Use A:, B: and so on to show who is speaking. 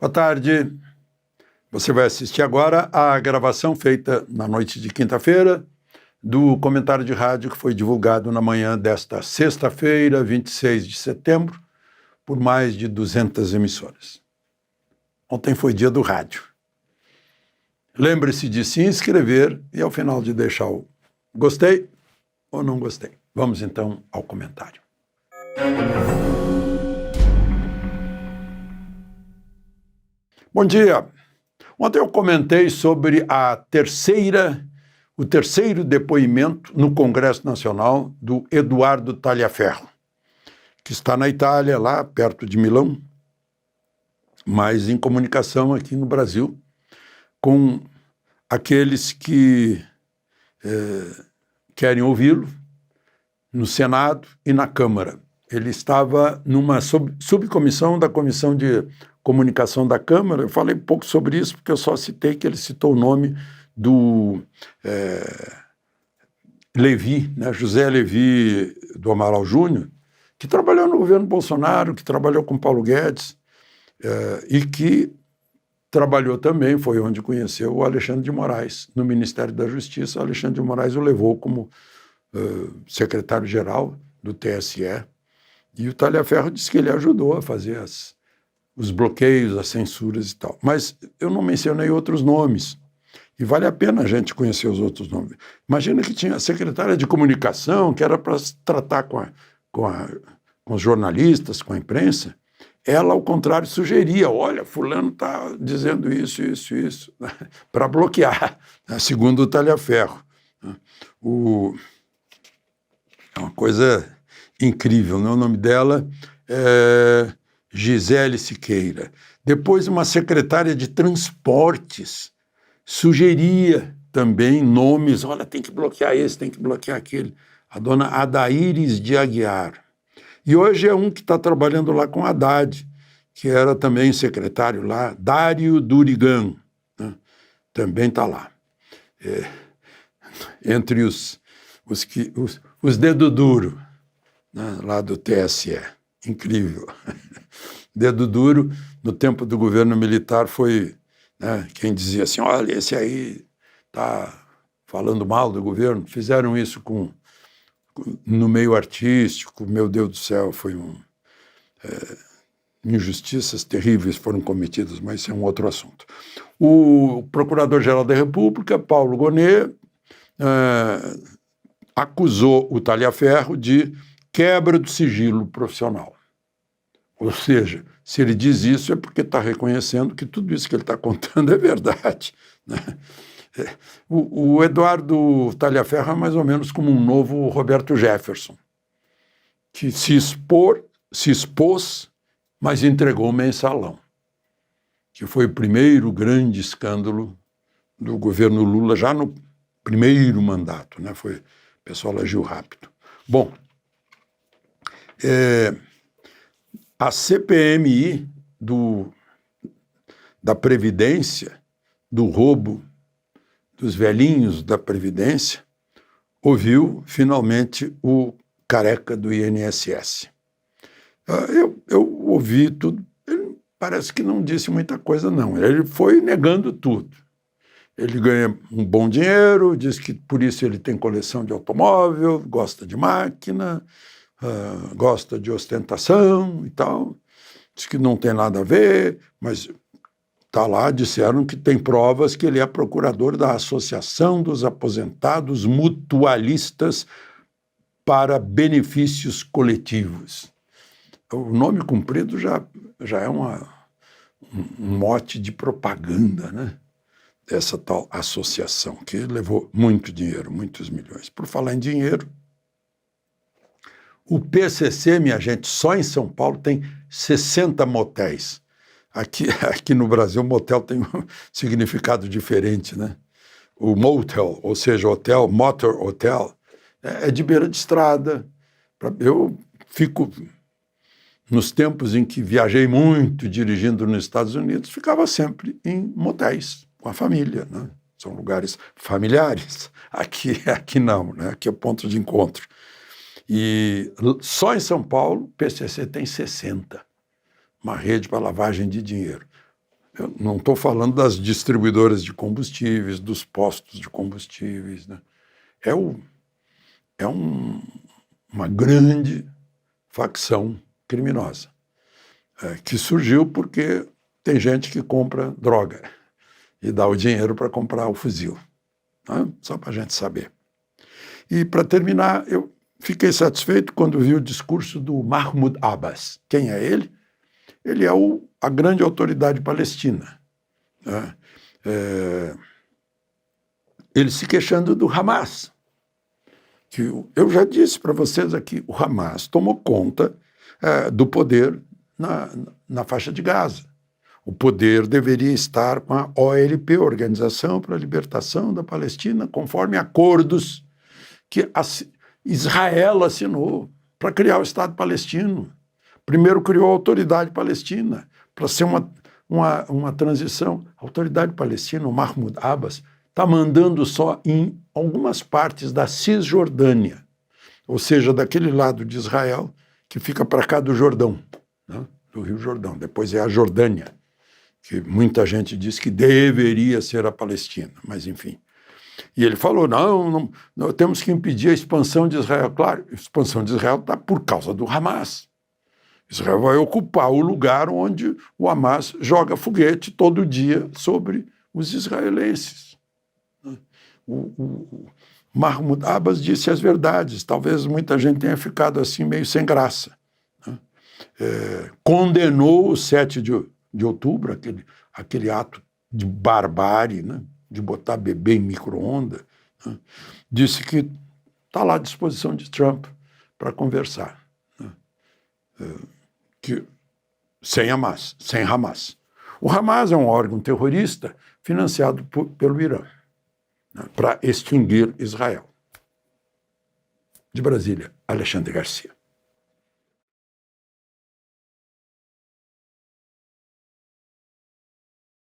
A: Boa tarde. Você vai assistir agora a gravação feita na noite de quinta-feira do comentário de rádio que foi divulgado na manhã desta sexta-feira, 26 de setembro, por mais de 200 emissoras. Ontem foi dia do rádio. Lembre-se de se inscrever e ao final de deixar o gostei ou não gostei. Vamos então ao comentário. Bom dia. Ontem eu comentei sobre o terceiro depoimento no Congresso Nacional do Eduardo Tagliaferro, que está na Itália, lá perto de Milão, mas em comunicação aqui no Brasil, com aqueles que querem ouvi-lo no Senado e na Câmara. Ele estava numa subcomissão da Comissão de Comunicação da Câmara. Eu falei um pouco sobre isso, porque eu só citei que ele citou o nome do Levi, né, José Levi do Amaral Júnior, que trabalhou no governo Bolsonaro, que trabalhou com Paulo Guedes, e que trabalhou também, foi onde conheceu o Alexandre de Moraes, no Ministério da Justiça. O Alexandre de Moraes o levou como secretário-geral do TSE, e o Tagliaferro disse que ele ajudou a fazer os bloqueios, as censuras e tal. Mas eu não mencionei outros nomes, e vale a pena a gente conhecer os outros nomes. Imagina que tinha a secretária de comunicação, que era para tratar com os jornalistas, com a imprensa. Ela, ao contrário, sugeria, olha, fulano está dizendo isso, para bloquear, né, segundo o Tagliaferro. É uma coisa incrível, né? O nome dela é Gisele Siqueira. Depois, uma secretária de transportes sugeria também nomes, olha, tem que bloquear esse, tem que bloquear aquele. A dona Adaíris de Aguiar. E hoje é um que está trabalhando lá com Haddad, que era também secretário lá, Dário Durigan, né? Também está lá. Entre os dedo duro, né, lá do TSE. Incrível. Dedo duro, no tempo do governo militar, foi, né, quem dizia assim, olha, esse aí está falando mal do governo. Fizeram isso no meio artístico, meu Deus do céu, foi injustiças terríveis foram cometidas, mas isso é um outro assunto. O Procurador-Geral da República, Paulo Gonet, acusou o Tagliaferro de quebra do sigilo profissional. Ou seja, se ele diz isso é porque está reconhecendo que tudo isso que ele está contando é verdade, né? O Eduardo Tagliaferro é mais ou menos como um novo Roberto Jefferson, que se expôs, mas entregou o mensalão, que foi o primeiro grande escândalo do governo Lula, já no primeiro mandato, né? O pessoal agiu rápido. Bom, a CPMI da Previdência, do roubo dos velhinhos da Previdência, ouviu finalmente o careca do INSS. Eu ouvi tudo, ele parece que não disse muita coisa não, ele foi negando tudo. Ele ganha um bom dinheiro, diz que por isso ele tem coleção de automóvel, gosta de máquina, gosta de ostentação e tal, diz que não tem nada a ver, mas está lá, disseram que tem provas que ele é procurador da Associação dos Aposentados Mutualistas para Benefícios Coletivos. O nome comprido já é um mote de propaganda, né? Dessa tal associação, que levou muito dinheiro, muitos milhões. Por falar em dinheiro, o PCC, minha gente, só em São Paulo tem 60 motéis. Aqui no Brasil, motel tem um significado diferente, né? O motel, ou seja, hotel, motor hotel, é de beira de estrada. Eu fico, nos tempos em que viajei muito dirigindo nos Estados Unidos, ficava sempre em motéis, com a família, né? São lugares familiares. Aqui não, né? Aqui é ponto de encontro. E só em São Paulo, o PCC tem 60. Uma rede para lavagem de dinheiro. Eu não estou falando das distribuidoras de combustíveis, dos postos de combustíveis, né? Uma grande facção criminosa, que surgiu porque tem gente que compra droga e dá o dinheiro para comprar o fuzil, né? Só para a gente saber. E, para terminar, eu fiquei satisfeito quando vi o discurso do Mahmoud Abbas. Quem é ele? Ele é a grande autoridade palestina, né? Ele se queixando do Hamas, que eu já disse para vocês aqui, o Hamas tomou conta do poder na faixa de Gaza. O poder deveria estar com a OLP, Organização para a Libertação da Palestina, conforme acordos que Israel assinou para criar o Estado palestino. Primeiro criou a Autoridade Palestina, para ser uma transição. A Autoridade Palestina, o Mahmoud Abbas, está mandando só em algumas partes da Cisjordânia, ou seja, daquele lado de Israel que fica para cá do Jordão, né? Do Rio Jordão. Depois é a Jordânia, que muita gente diz que deveria ser a Palestina, mas enfim. E ele falou, não, temos que impedir a expansão de Israel. Claro, a expansão de Israel está por causa do Hamas. Israel vai ocupar o lugar onde o Hamas joga foguete todo dia sobre os israelenses. O Mahmoud Abbas disse as verdades, talvez muita gente tenha ficado assim meio sem graça, né? Condenou o 7 de outubro, aquele ato de barbárie, né? De botar bebê em micro-ondas, né? Disse que está lá à disposição de Trump para conversar, né? Sem Hamas. O Hamas é um órgão terrorista financiado pelo Irã, né, para extinguir Israel. De Brasília, Alexandre Garcia.